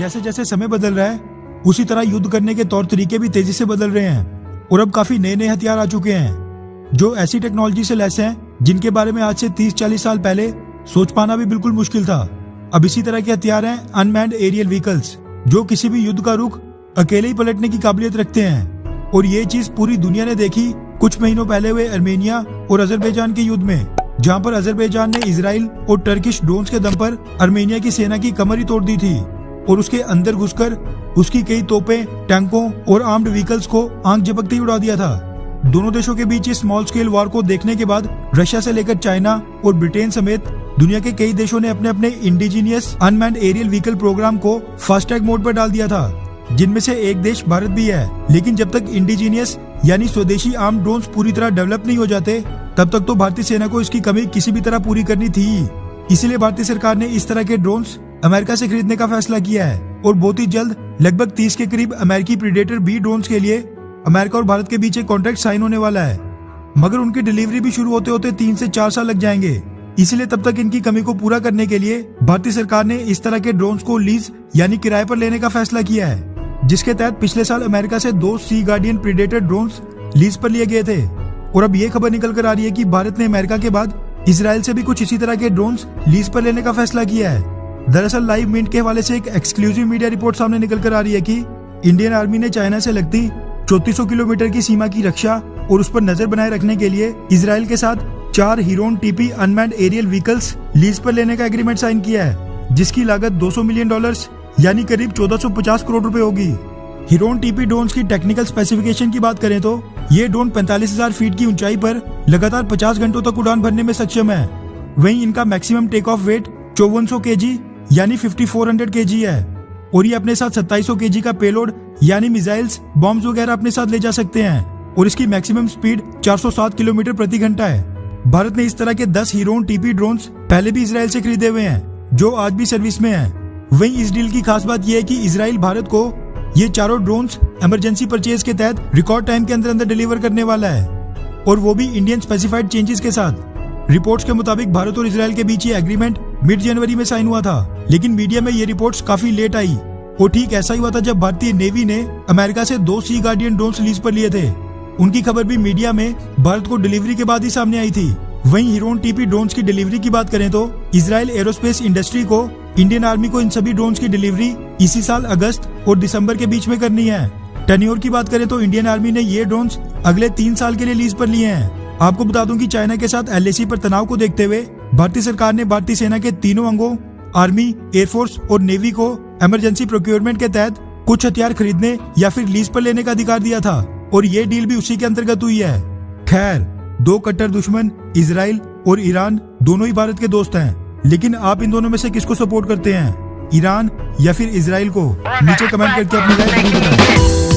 जैसे जैसे समय बदल रहा है उसी तरह युद्ध करने के तौर तरीके भी तेजी से बदल रहे हैं और अब काफी नए नए हथियार आ चुके हैं जो ऐसी टेक्नोलॉजी से लैस हैं जिनके बारे में आज से 30-40 साल पहले सोच पाना भी बिल्कुल मुश्किल था। अब इसी तरह के हथियार हैं अनमैन्ड एरियल व्हीकल्स, जो किसी भी युद्ध का रुख अकेले ही पलटने की काबिलियत रखते हैं। और ये चीज पूरी दुनिया ने देखी कुछ महीनों पहले हुए अर्मेनिया और अजरबैजान के युद्ध में, जहां पर अजरबैजान ने इजराइल और टर्किश ड्रोन्स के दम पर अर्मेनिया की सेना की कमर ही तोड़ दी थी और उसके अंदर घुसकर उसकी कई तोपें, टैंकों और आर्म्ड व्हीकल्स को आंख झपकते ही उड़ा दिया था। दोनों देशों के बीच इस स्मॉल स्केल वॉर को देखने के बाद रशिया से लेकर चाइना और ब्रिटेन समेत दुनिया के कई देशों ने अपने अपने indigenous unmanned aerial vehicle program को फास्ट ट्रैक मोड पर डाल दिया था, जिनमें से एक देश भारत भी है। लेकिन जब तक इंडिजीनियस यानी स्वदेशी आर्म ड्रोन्स पूरी तरह डेवलप नहीं हो जाते तब तक तो भारतीय सेना को इसकी कमी किसी भी तरह पूरी करनी थी। इसीलिए भारतीय सरकार ने इस तरह के ड्रोन्स अमेरिका से खरीदने का फैसला किया है और बहुत ही जल्द लगभग 30 के करीब अमेरिकी प्रीडेटर बी ड्रोन्स के लिए अमेरिका और भारत के बीच एक कॉन्ट्रैक्ट साइन होने वाला है, मगर उनकी डिलीवरी भी शुरू होते होते 3 से 4 साल लग जाएंगे। इसलिए तब तक इनकी कमी को पूरा करने के लिए भारतीय सरकार ने इस तरह के ड्रोन्स को लीज यानी किराए पर लेने का फैसला किया है, जिसके तहत पिछले साल अमेरिका से 2 सी गार्डियन प्रीडेटर ड्रोन्स लीज पर लिए गए थे। और अब ये खबर निकल कर आ रही है कि भारत ने अमेरिका के बाद इजराइल से भी कुछ इसी तरह के ड्रोन्स लीज पर लेने का फैसला किया है। दरअसल लाइव मिनट के हवाले से एक एक्सक्लूसिव मीडिया रिपोर्ट सामने निकल कर आ रही है कि इंडियन आर्मी ने चाइना से लगती 3400 किलोमीटर की सीमा की रक्षा और उस पर नजर बनाए रखने के लिए इजराइल के साथ 4 Heron TP unmanned aerial vehicles lease पर लेने का एग्रीमेंट साइन किया है, जिसकी लागत $200 मिलियन यानी करीब 1450 करोड़ रुपए होगी। हीरोन टीपी ड्रोन्स की टेक्निकल स्पेसिफिकेशन की बात करें तो ये ड्रोन 45,000 फीट की ऊंचाई पर लगातार 50 घंटों तक उड़ान भरने में सक्षम है। वहीं इनका maximum take off weight 5400 kg यानी 5400 kg है और ये अपने साथ 2700 kg का पेलोड यानी मिसाइल्स, बॉम्ब्स वगैरह अपने साथ ले जा सकते हैं और इसकी मैक्सिमम स्पीड 407 किलोमीटर प्रति घंटा है। भारत ने इस तरह के 10 हीरोन टीपी ड्रोन्स पहले भी इजराइल से खरीदे हुए हैं जो आज भी सर्विस में हैं। वहीं इस डील की खास बात यह है कि इजराइल भारत को ये चारों ड्रोन्स इमरजेंसी परचेज के तहत रिकॉर्ड टाइम के अंदर डिलीवर करने वाला है और वो भी इंडियन स्पेसिफाइड चेंजेस के साथ। रिपोर्ट्स के मुताबिक भारत और इजराइल के बीच ये एग्रीमेंट मिड जनवरी में साइन हुआ था, लेकिन मीडिया में ये रिपोर्ट्स काफी लेट आई और ठीक ऐसा ही हुआ था जब भारतीय नेवी ने अमेरिका से 2 सी गार्डियन ड्रोन्स लीज पर लिए थे। उनकी खबर भी मीडिया में भारत को डिलीवरी के बाद ही सामने आई थी। वहीं हीरोन टीपी ड्रोन्स की डिलीवरी की बात करें तो इजराइल एरोस्पेस इंडस्ट्री को इंडियन आर्मी को इन सभी ड्रोन्स की डिलीवरी इसी साल अगस्त और दिसंबर के बीच में करनी है। टेन्योर की बात करें तो इंडियन आर्मी ने ये ड्रोन्स अगले 3 साल के लिए लीज पर लिए हैं। आपको बता दूं कि चाइना के साथ LAC पर तनाव को देखते हुए भारतीय सरकार ने भारतीय सेना के तीनों अंगों आर्मी, एयरफोर्स और नेवी को इमरजेंसी प्रोक्योरमेंट के तहत कुछ हथियार खरीदने या फिर लीज पर लेने का अधिकार दिया था और ये डील भी उसी के अंतर्गत हुई है। खैर, 2 कट्टर दुश्मन इजराइल और ईरान दोनों ही भारत के दोस्त हैं, लेकिन आप इन दोनों में से किसको सपोर्ट करते हैं, ईरान या फिर इजराइल को? नीचे कमेंट करके अपनी राय जरूर बताएं।